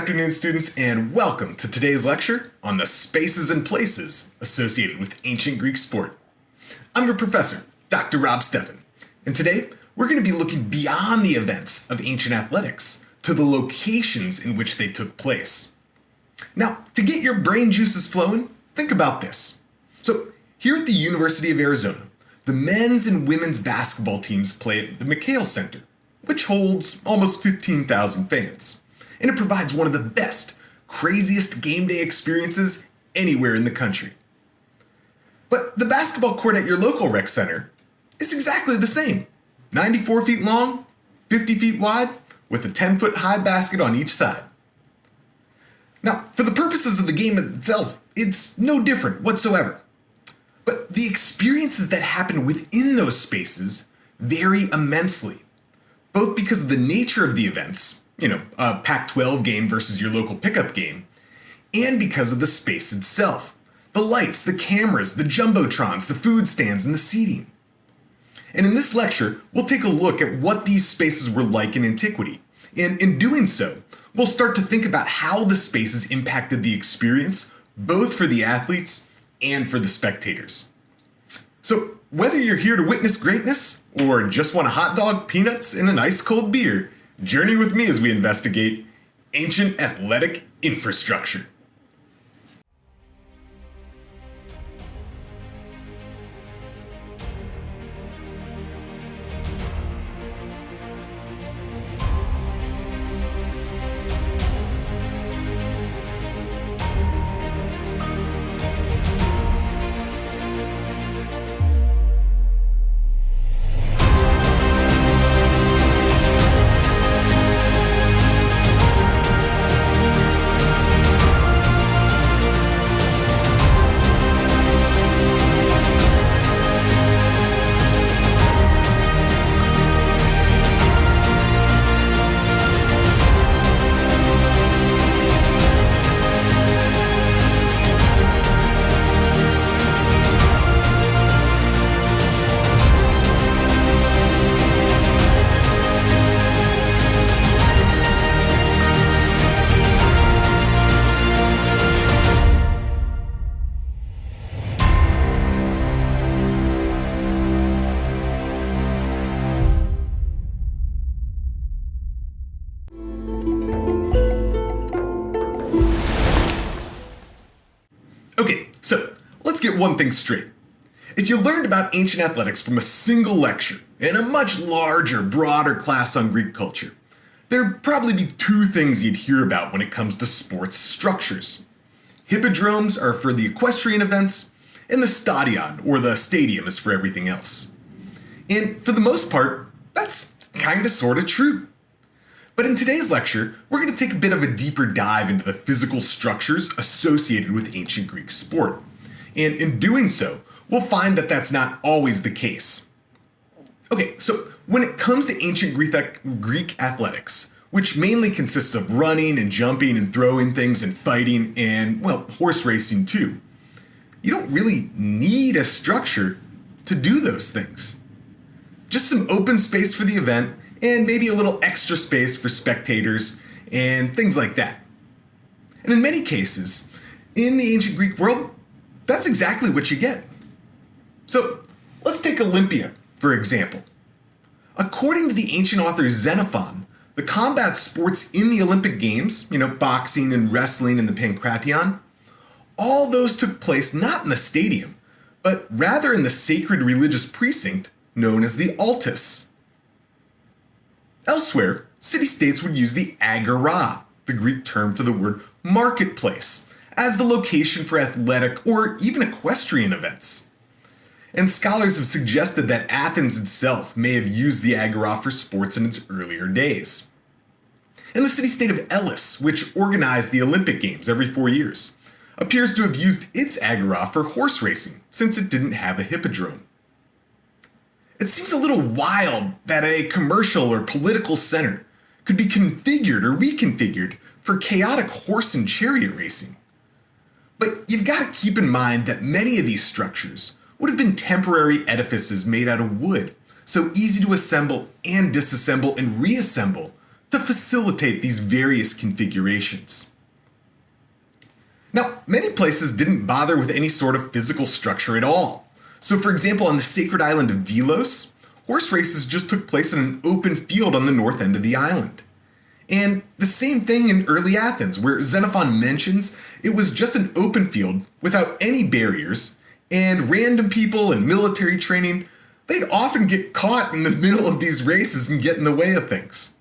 afternoon, students, and welcome to today's lecture on the spaces and places associated with ancient Greek sport. I'm your professor, Dr. Rob Steffen, and today we're going to be looking beyond the events of ancient athletics to the locations in which they took place. Now, to get your brain juices flowing, think about this. So, here at the University of Arizona, the men's and women's basketball teams play at the McHale Center, which holds almost 15,000 fans. And it provides one of the best, craziest game day experiences anywhere in the country. But the basketball court at your local rec center is exactly the same. 94 feet long, 50 feet wide, with a 10-foot high basket on each side. Now, for the purposes of the game itself, it's no different whatsoever. But the experiences that happen within those spaces vary immensely, both because of the nature of the events, a Pac-12 game versus your local pickup game, and because of the space itself. The lights, the cameras, the jumbotrons, the food stands, and the seating. And in this lecture, we'll take a look at what these spaces were like in antiquity. And in doing so, we'll start to think about how the spaces impacted the experience, both for the athletes and for the spectators. So, whether you're here to witness greatness, or just want a hot dog, peanuts, and an ice cold beer, journey with me as we investigate ancient athletic infrastructure. Okay, so let's get one thing straight. If you learned about ancient athletics from a single lecture in a much larger, broader class on Greek culture, there'd probably be two things you'd hear about when it comes to sports structures. Hippodromes are for the equestrian events, and the stadion, or the stadium, is for everything else. And for the most part, that's kinda sorta true. But in today's lecture, we're going to take a bit of a deeper dive into the physical structures associated with ancient Greek sport. And in doing so, we'll find that that's not always the case. Okay, so when it comes to ancient Greek athletics, which mainly consists of running and jumping and throwing things and fighting and, horse racing too, you don't really need a structure to do those things. Just some open space for the event, and maybe a little extra space for spectators and things like that. And in many cases, in the ancient Greek world, that's exactly what you get. So let's take Olympia, for example. According to the ancient author Xenophon, the combat sports in the Olympic Games, boxing and wrestling and the Pancration, all those took place not in the stadium, but rather in the sacred religious precinct known as the Altis. Elsewhere, city-states would use the agora, the Greek term for the word marketplace, as the location for athletic or even equestrian events. And scholars have suggested that Athens itself may have used the agora for sports in its earlier days. And the city-state of Elis, which organized the Olympic Games every 4 years, appears to have used its agora for horse racing, since it didn't have a hippodrome. It seems a little wild that a commercial or political center could be configured or reconfigured for chaotic horse and chariot racing. But you've got to keep in mind that many of these structures would have been temporary edifices made out of wood, so easy to assemble and disassemble and reassemble to facilitate these various configurations. Now, many places didn't bother with any sort of physical structure at all. So for example, on the sacred island of Delos, horse races just took place in an open field on the north end of the island. And the same thing in early Athens, where Xenophon mentions it was just an open field without any barriers, and random people and military training, they'd often get caught in the middle of these races and get in the way of things.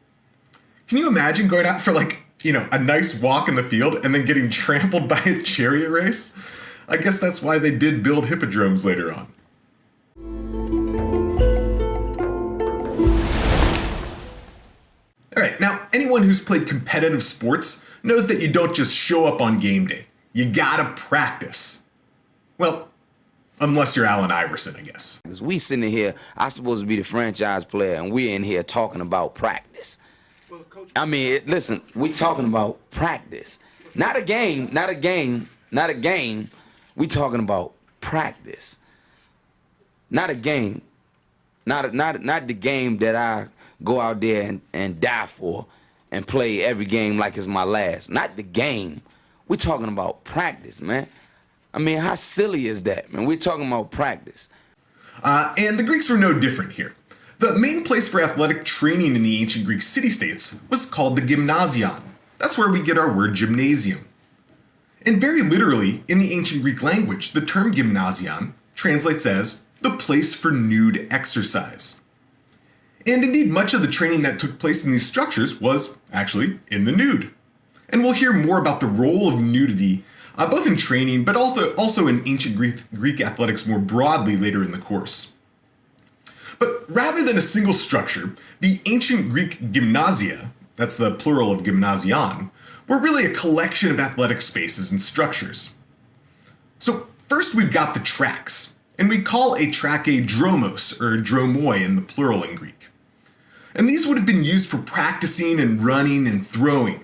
Can you imagine going out for a nice walk in the field and then getting trampled by a chariot race? I guess that's why they did build hippodromes later on. All right, now anyone who's played competitive sports knows that you don't just show up on game day. You gotta practice. Well, unless you're Allen Iverson, I guess. Because we sitting here, I'm supposed to be the franchise player, and we're in here talking about practice. I mean, listen, we talking about practice. Not a game. We talking about practice. Not a game. Not the game that I go out there and die for and play every game like it's my last. Not the game. We're talking about practice, man. I mean, how silly is that, man? We're talking about practice. And the Greeks were no different here. The main place for athletic training in the ancient Greek city-states was called the Gymnasion. That's where we get our word gymnasium. And very literally, in the ancient Greek language, the term gymnasion translates as the place for nude exercise. And indeed, much of the training that took place in these structures was actually in the nude. And we'll hear more about the role of nudity, both in training, but also in ancient Greek athletics more broadly later in the course. But rather than a single structure, the ancient Greek gymnasia, that's the plural of gymnasion, were really a collection of athletic spaces and structures. So first we've got the tracks, and we call a track a dromos, or dromoi in the plural in Greek. And these would have been used for practicing and running and throwing.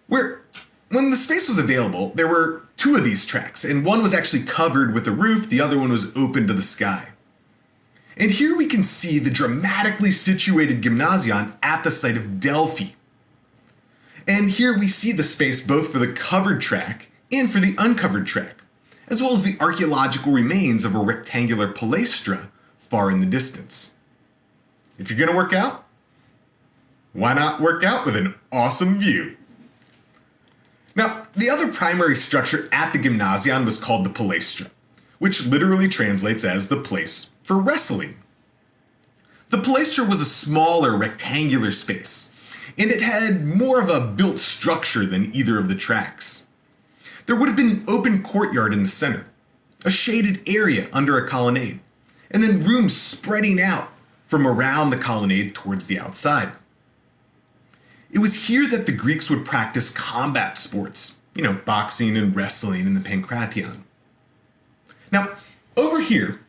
When the space was available, there were two of these tracks, and one was actually covered with a roof, the other one was open to the sky. And here we can see the dramatically situated gymnasion at the site of Delphi. And here we see the space both for the covered track and for the uncovered track, as well as the archaeological remains of a rectangular palaestra far in the distance. If you're gonna work out, why not work out with an awesome view? Now, the other primary structure at the gymnasion was called the palaestra, which literally translates as the place for wrestling. The palaestra was a smaller rectangular space, and it had more of a built structure than either of the tracks. There would have been an open courtyard in the center, a shaded area under a colonnade, and then rooms spreading out from around the colonnade towards the outside. It was here that the Greeks would practice combat sports, boxing and wrestling in the Pankration. Now, over here,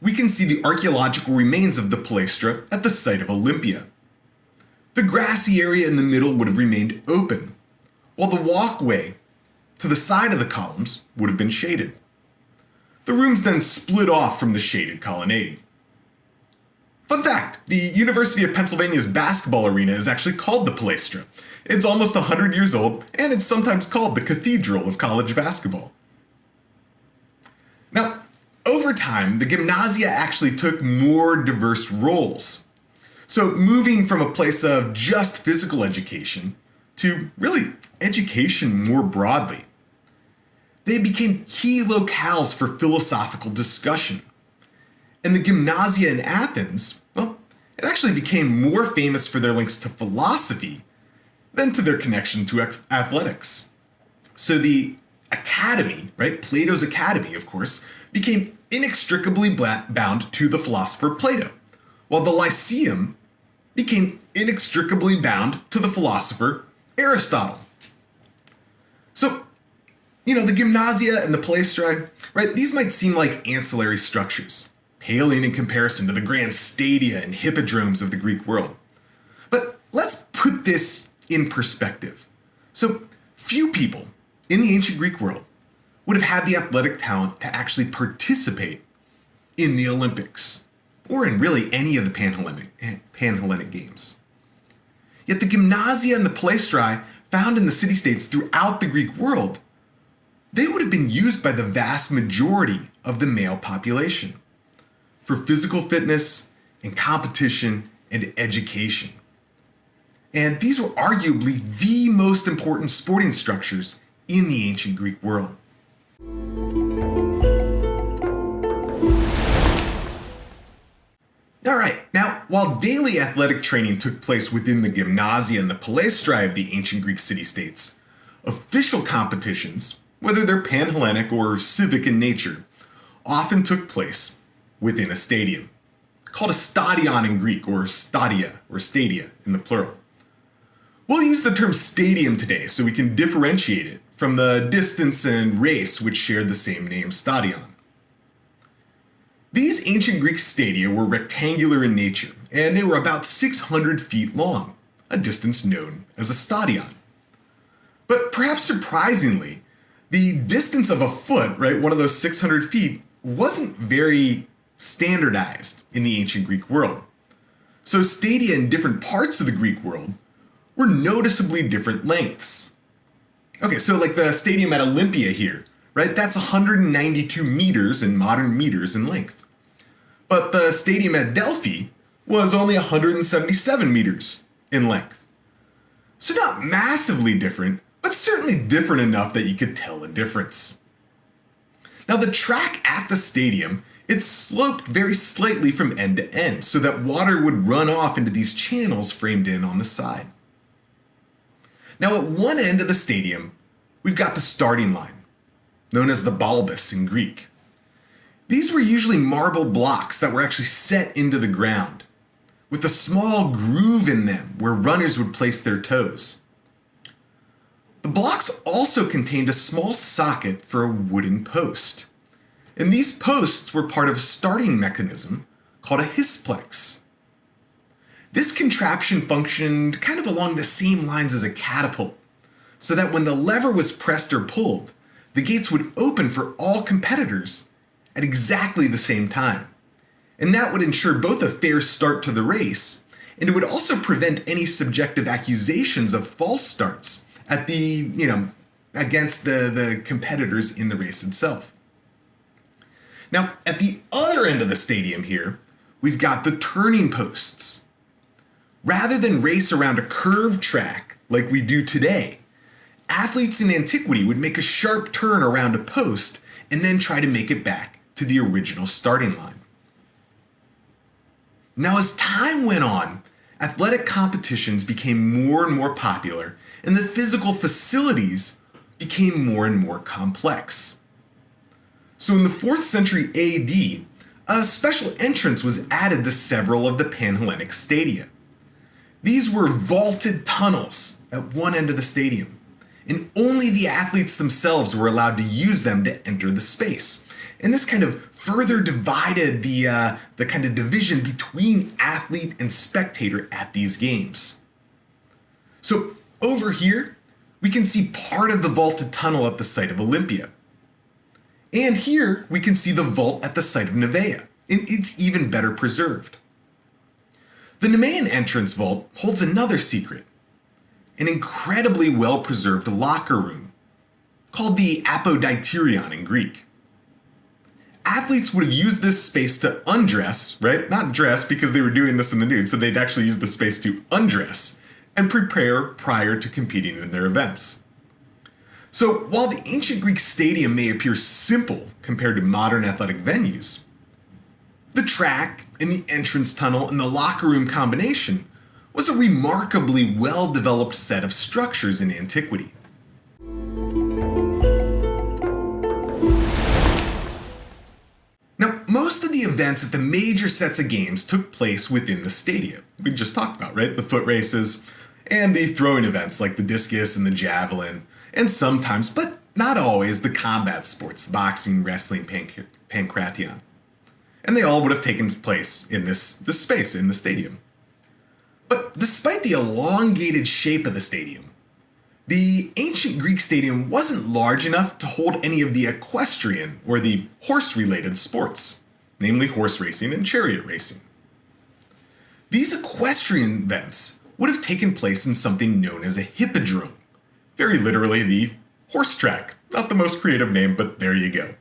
we can see the archaeological remains of the palaestra at the site of Olympia. The grassy area in the middle would have remained open, while the walkway to the side of the columns would have been shaded. The rooms then split off from the shaded colonnade. Fun fact, the University of Pennsylvania's basketball arena is actually called the Palaestra. It's almost 100 years old, and it's sometimes called the Cathedral of college basketball. Now, over time, the gymnasia actually took more diverse roles. So moving from a place of just physical education to really education more broadly. They became key locales for philosophical discussion. And the gymnasia in Athens, well, it actually became more famous for their links to philosophy than to their connection to athletics. So the academy, right, Plato's academy, of course, became inextricably bound to the philosopher Plato, while the Lyceum became inextricably bound to the philosopher Aristotle. So, the gymnasia and the palaestrae, right, these might seem like ancillary structures, paling in comparison to the grand stadia and hippodromes of the Greek world. But let's put this in perspective. So few people in the ancient Greek world would have had the athletic talent to actually participate in the Olympics, or in really any of the Panhellenic games. Yet the gymnasia and the palaestrai found in the city-states throughout the Greek world, they would have been used by the vast majority of the male population for physical fitness and competition and education. And these were arguably the most important sporting structures in the ancient Greek world. All right, now while daily athletic training took place within the gymnasia and the palaestrai of the ancient Greek city-states, official competitions, whether they're Pan-Hellenic or civic in nature, often took place within a stadium, called a stadion in Greek, or stadia in the plural. We'll use the term stadium today so we can differentiate it from the distance and race which shared the same name, stadion. These ancient Greek stadia were rectangular in nature, and they were about 600 feet long, a distance known as a stadion. But perhaps surprisingly, the distance of a foot, right, one of those 600 feet, wasn't very standardized in the ancient Greek world. So stadia in different parts of the Greek world were noticeably different lengths. Okay, so like the stadium at Olympia here, right, that's 192 meters in modern meters in length. But the stadium at Delphi was only 177 meters in length. So not massively different, but certainly different enough that you could tell a difference. Now the track at the stadium, it sloped very slightly from end to end so that water would run off into these channels framed in on the side. Now at one end of the stadium, we've got the starting line, known as the balbus in Greek. These were usually marble blocks that were actually set into the ground, with a small groove in them where runners would place their toes. The blocks also contained a small socket for a wooden post, and these posts were part of a starting mechanism called a hisplex. This contraption functioned kind of along the same lines as a catapult, so that when the lever was pressed or pulled, the gates would open for all competitors at exactly the same time. And that would ensure both a fair start to the race, and it would also prevent any subjective accusations of false starts at against the competitors in the race itself. Now, at the other end of the stadium here, we've got the turning posts. Rather than race around a curved track like we do today, athletes in antiquity would make a sharp turn around a post and then try to make it back to the original starting line. Now, as time went on, athletic competitions became more and more popular, and the physical facilities became more and more complex. So in the 4th century AD, a special entrance was added to several of the Pan-Hellenic stadia. These were vaulted tunnels at one end of the stadium, and only the athletes themselves were allowed to use them to enter the space. And this kind of further divided the kind of division between athlete and spectator at these games. So over here, we can see part of the vaulted tunnel at the site of Olympia. And here we can see the vault at the site of Nevaeh, and it's even better preserved. The Nemean entrance vault holds another secret, an incredibly well-preserved locker room called the apoditerion in Greek. Athletes would have used this space to undress, right? Not dress because they were doing this in the nude, so they'd actually use the space to undress and prepare prior to competing in their events. So while the ancient Greek stadium may appear simple compared to modern athletic venues, the track and the entrance tunnel and the locker room combination was a remarkably well-developed set of structures in antiquity. Now, most of the events at the major sets of games took place within the stadia. We just talked about, right? The foot races and the throwing events like the discus and the javelin, and sometimes, but not always, the combat sports, boxing, wrestling, pankration. And they all would have taken place in this space, in the stadium. But despite the elongated shape of the stadium, the ancient Greek stadium wasn't large enough to hold any of the equestrian or the horse-related sports, namely horse racing and chariot racing. These equestrian events would have taken place in something known as a hippodrome. Very literally the horse track. Not the most creative name, but there you go.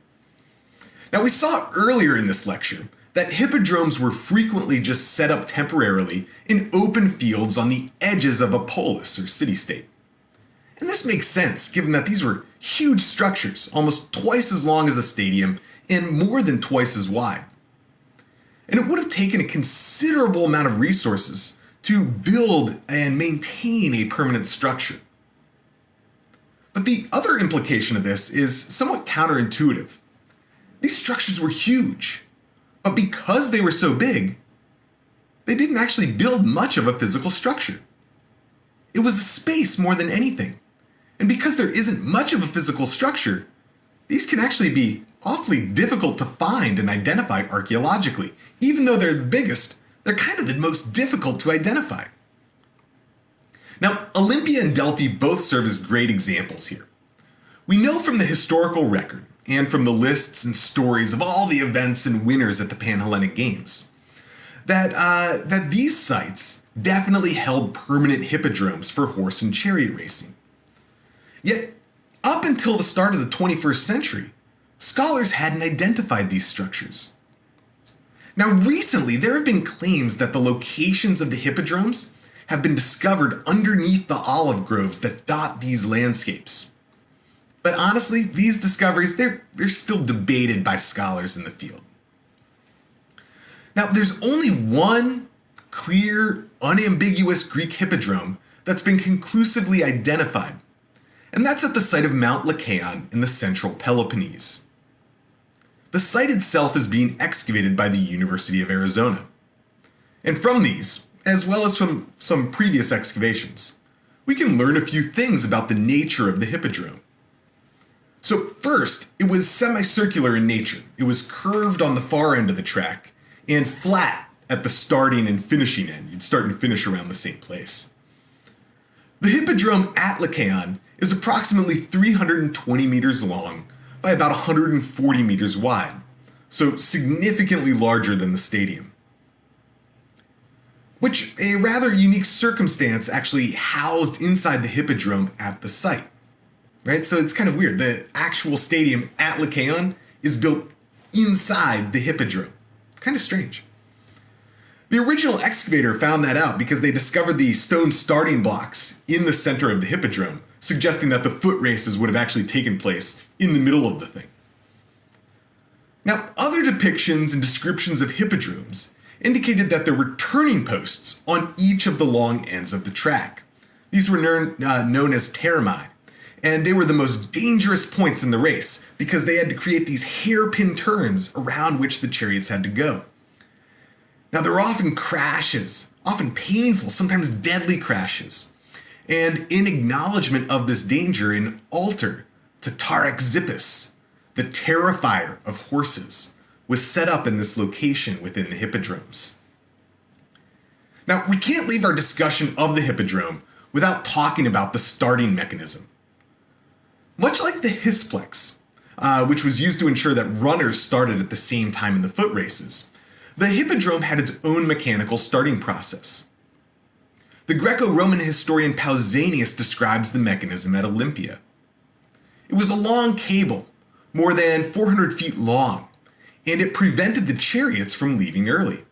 Now, we saw earlier in this lecture that hippodromes were frequently just set up temporarily in open fields on the edges of a polis or city-state. And this makes sense given that these were huge structures, almost twice as long as a stadium and more than twice as wide. And it would have taken a considerable amount of resources to build and maintain a permanent structure. But the other implication of this is somewhat counterintuitive. These structures were huge, but because they were so big, they didn't actually build much of a physical structure. It was a space more than anything. And because there isn't much of a physical structure, these can actually be awfully difficult to find and identify archaeologically. Even though they're the biggest, they're kind of the most difficult to identify. Now, Olympia and Delphi both serve as great examples here. We know from the historical record and from the lists and stories of all the events and winners at the Panhellenic Games that these sites definitely held permanent hippodromes for horse and chariot racing. Yet, up until the start of the 21st century, scholars hadn't identified these structures. Now, recently, there have been claims that the locations of the hippodromes have been discovered underneath the olive groves that dot these landscapes. But honestly, these discoveries, they're still debated by scholars in the field. Now, there's only one clear, unambiguous Greek hippodrome that's been conclusively identified, and that's at the site of Mount Lycaon in the central Peloponnese. The site itself is being excavated by the University of Arizona. And from these, as well as from some previous excavations, we can learn a few things about the nature of the hippodrome. So first, it was semicircular in nature. It was curved on the far end of the track and flat at the starting and finishing end. You'd start and finish around the same place. The hippodrome at Lycaon is approximately 320 meters long by about 140 meters wide, so significantly larger than the stadium. Which, a rather unique circumstance, actually housed inside the hippodrome at the site. Right? So it's kind of weird. The actual stadium at Lycaon is built inside the hippodrome. Kind of strange. The original excavator found that out because they discovered the stone starting blocks in the center of the hippodrome, suggesting that the foot races would have actually taken place in the middle of the thing. Now, other depictions and descriptions of hippodromes indicated that there were turning posts on each of the long ends of the track. These were known as termi, and they were the most dangerous points in the race because they had to create these hairpin turns around which the chariots had to go. Now, there were often crashes, often painful, sometimes deadly crashes. And in acknowledgement of this danger, an altar to Tarex Zippus, the terrifier of horses, was set up in this location within the hippodromes. Now, we can't leave our discussion of the hippodrome without talking about the starting mechanism. Much like the hisplex, which was used to ensure that runners started at the same time in the foot races, the hippodrome had its own mechanical starting process. The Greco-Roman historian Pausanias describes the mechanism at Olympia. It was a long cable, more than 400 feet long, and it prevented the chariots from leaving early.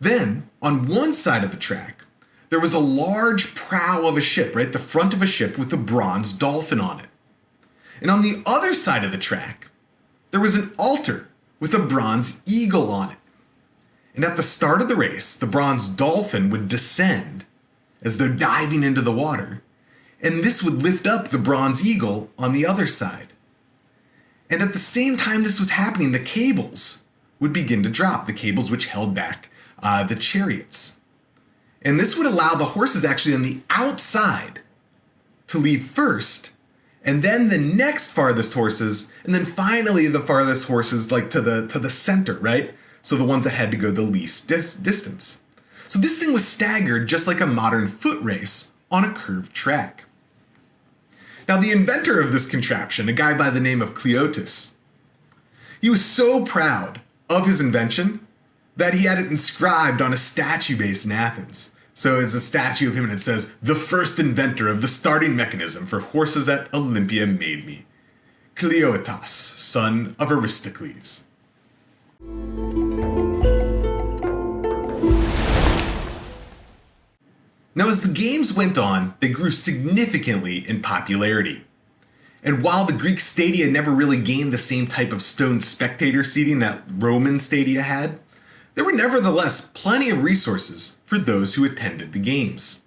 Then, on one side of the track, there was a large prow of a ship, right, the front of a ship with a bronze dolphin on it. And on the other side of the track, there was an altar with a bronze eagle on it. And at the start of the race, the bronze dolphin would descend as though diving into the water, and this would lift up the bronze eagle on the other side. And at the same time this was happening, the cables would begin to drop, the cables which held back the chariots. And this would allow the horses actually on the outside to leave first, and then the next farthest horses, and then finally the farthest horses like to the center, right? So the ones that had to go the least distance. So this thing was staggered just like a modern foot race on a curved track. Now, the inventor of this contraption, a guy by the name of Cleotus, he was so proud of his invention that he had it inscribed on a statue base in Athens. So it's a statue of him and it says, "The first inventor of the starting mechanism for horses at Olympia made me. Cleotas, son of Aristocles." Now, as the games went on, they grew significantly in popularity. And while the Greek stadia never really gained the same type of stone spectator seating that Roman stadia had, there were nevertheless plenty of resources for those who attended the games.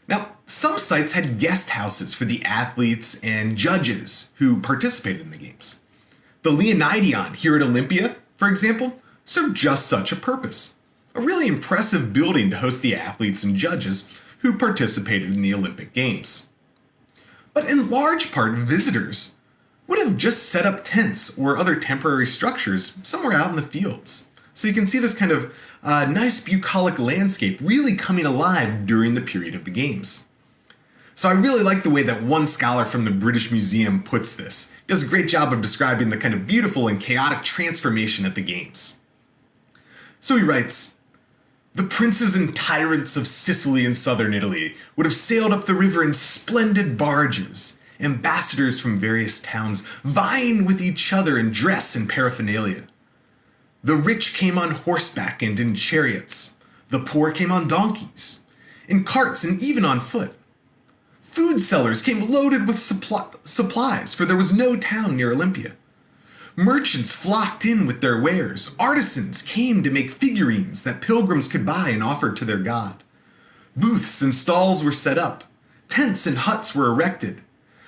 Now, some sites had guest houses for the athletes and judges who participated in the games. The Leonideion here at Olympia, for example, served just such a purpose. A really impressive building to host the athletes and judges who participated in the Olympic Games. But in large part, visitors would have just set up tents or other temporary structures somewhere out in the fields. So you can see this kind of nice bucolic landscape really coming alive during the period of the games. So I really like the way that one scholar from the British Museum puts this. He does a great job of describing the kind of beautiful and chaotic transformation at the games. So he writes, "The princes and tyrants of Sicily and southern Italy would have sailed up the river in splendid barges, ambassadors from various towns vying with each other in dress and paraphernalia. The rich came on horseback and in chariots. The poor came on donkeys, in carts and even on foot. Food sellers came loaded with supplies, for there was no town near Olympia. Merchants flocked in with their wares. Artisans came to make figurines that pilgrims could buy and offer to their god. Booths and stalls were set up. Tents and huts were erected.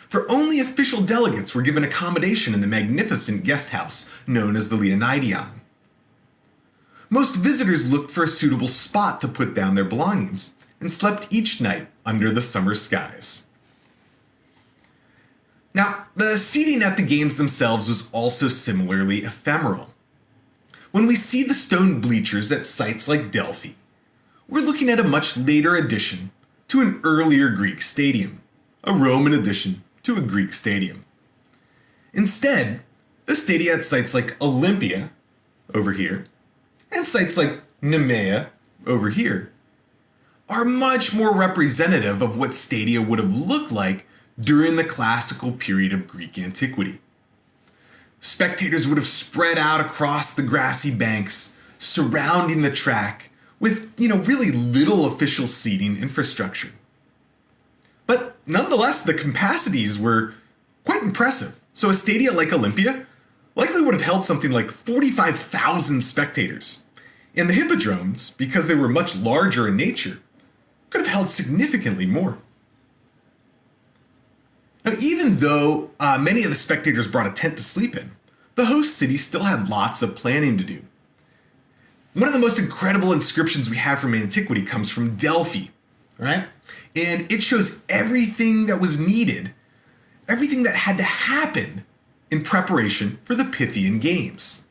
For only official delegates were given accommodation in the magnificent guest house known as the Leonideion. Most visitors looked for a suitable spot to put down their belongings and slept each night under the summer skies." Now, the seating at the games themselves was also similarly ephemeral. When we see the stone bleachers at sites like Delphi, we're looking at a much later addition to an earlier Greek stadium, a Roman addition to a Greek stadium. Instead, the stadia at sites like Olympia, over here, and sites like Nemea, over here, are much more representative of what stadia would have looked like during the classical period of Greek antiquity. Spectators would have spread out across the grassy banks surrounding the track with, really little official seating infrastructure. But nonetheless, the capacities were quite impressive. So a stadia like Olympia likely would have held something like 45,000 spectators. And the Hippodromes, because they were much larger in nature, could have held significantly more. Now, even though many of the spectators brought a tent to sleep in, the host city still had lots of planning to do. One of the most incredible inscriptions we have from antiquity comes from Delphi, right? And it shows everything that was needed, everything that had to happen in preparation for the Pythian Games.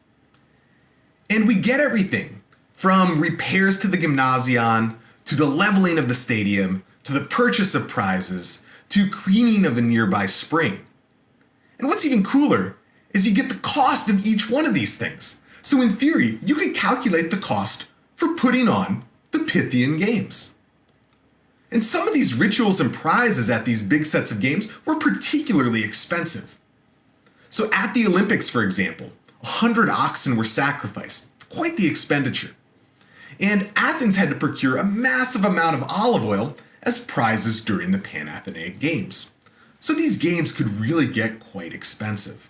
And we get everything from repairs to the Gymnasion, to the leveling of the stadium, to the purchase of prizes, to cleaning of a nearby spring. And what's even cooler is you get the cost of each one of these things. So in theory, you could calculate the cost for putting on the Pythian Games. And some of these rituals and prizes at these big sets of games were particularly expensive. So at the Olympics, for example, 100 oxen were sacrificed, quite the expenditure. And Athens had to procure a massive amount of olive oil as prizes during the Panathenaic Games. So these games could really get quite expensive.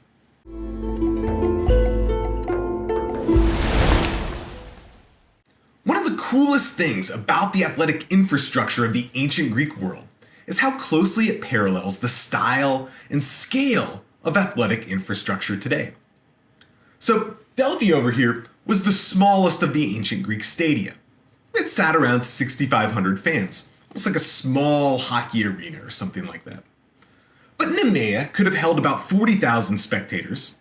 One of the coolest things about the athletic infrastructure of the ancient Greek world is how closely it parallels the style and scale of athletic infrastructure today. So Delphi over here was the smallest of the ancient Greek stadia. It sat around 6,500 fans, almost like a small hockey arena or something like that. But Nemea could have held about 40,000 spectators.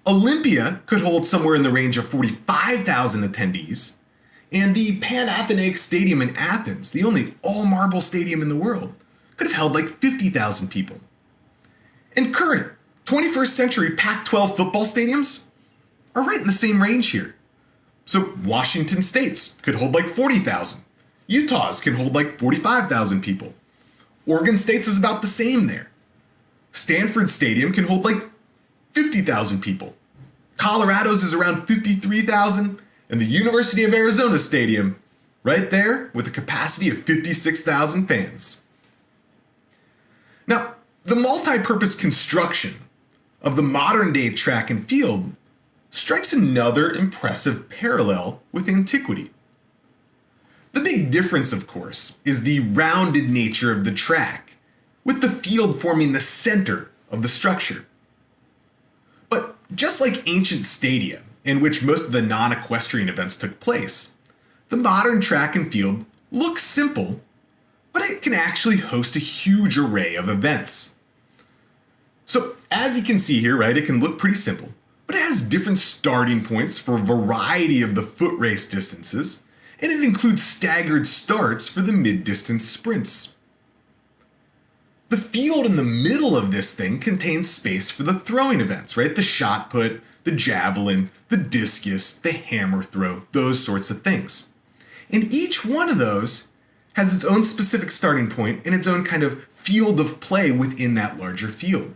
Olympia could hold somewhere in the range of 45,000 attendees. And the Panathenaic Stadium in Athens, the only all-marble stadium in the world, could have held like 50,000 people. And current 21st century Pac-12 football stadiums are right in the same range here. So Washington State's could hold like 40,000. Utah's can hold like 45,000 people. Oregon State's is about the same there. Stanford Stadium can hold like 50,000 people. Colorado's is around 53,000, and the University of Arizona Stadium, right there, with a capacity of 56,000 fans. Now, the multi-purpose construction of the modern-day track and field strikes another impressive parallel with antiquity. The big difference, of course, is the rounded nature of the track, with the field forming the center of the structure. But just like ancient stadia, in which most of the non-equestrian events took place, the modern track and field looks simple, but it can actually host a huge array of events. So as you can see here, right, it can look pretty simple, but it has different starting points for a variety of the foot race distances, and it includes staggered starts for the mid-distance sprints. The field in the middle of this thing contains space for the throwing events, right? The shot put, the javelin, the discus, the hammer throw, those sorts of things. And each one of those has its own specific starting point and its own kind of field of play within that larger field.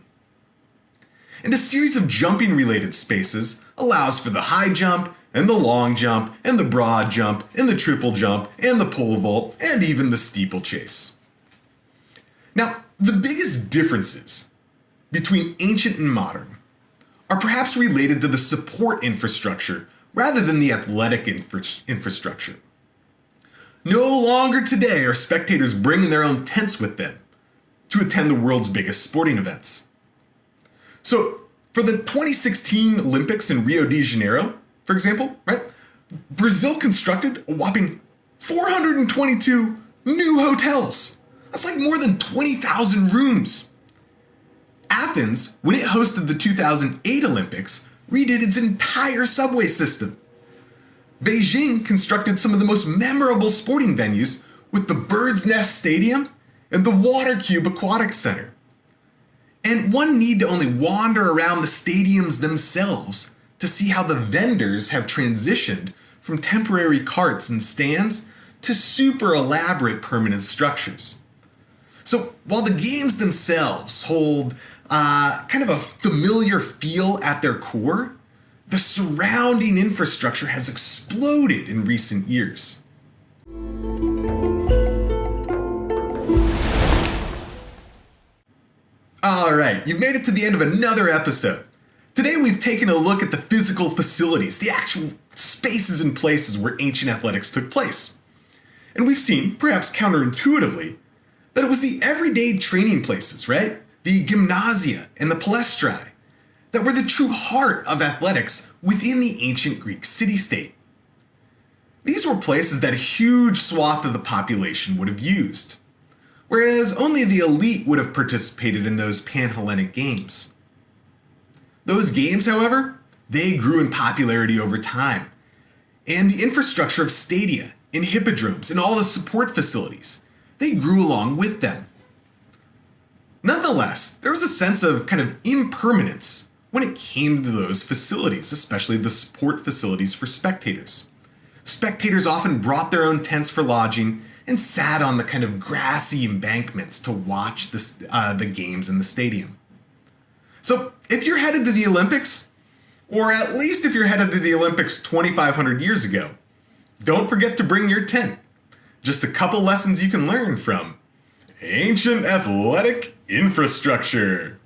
And a series of jumping related spaces allows for the high jump and the long jump and the broad jump and the triple jump and the pole vault and even the steeplechase. Now, the biggest differences between ancient and modern are perhaps related to the support infrastructure rather than the athletic infrastructure. No longer today are spectators bringing their own tents with them to attend the world's biggest sporting events. So, for the 2016 Olympics in Rio de Janeiro, for example, right, Brazil constructed a whopping 422 new hotels. That's like more than 20,000 rooms. Athens, when it hosted the 2008 Olympics, redid its entire subway system. Beijing constructed some of the most memorable sporting venues with the Bird's Nest Stadium and the Water Cube Aquatic Center. And one need to only wander around the stadiums themselves to see how the vendors have transitioned from temporary carts and stands to super elaborate permanent structures. So while the games themselves hold kind of a familiar feel at their core, the surrounding infrastructure has exploded in recent years. All right, you've made it to the end of another episode. Today we've taken a look at the physical facilities, the actual spaces and places where ancient athletics took place. And we've seen, perhaps counterintuitively, that it was the everyday training places, right? The Gymnasia and the Palestri that were the true heart of athletics within the ancient Greek city-state. These were places that a huge swath of the population would have used, whereas only the elite would have participated in those Pan-Hellenic games. Those games, however, they grew in popularity over time, and the infrastructure of stadia and hippodromes and all the support facilities, they grew along with them. Nonetheless, there was a sense of kind of impermanence when it came to those facilities, especially the support facilities for spectators. Spectators often brought their own tents for lodging and sat on the kind of grassy embankments to watch the games in the stadium. So if you're headed to the Olympics, or at least if you're headed to the Olympics 2,500 years ago, don't forget to bring your tent. Just a couple lessons you can learn from ancient athletic infrastructure.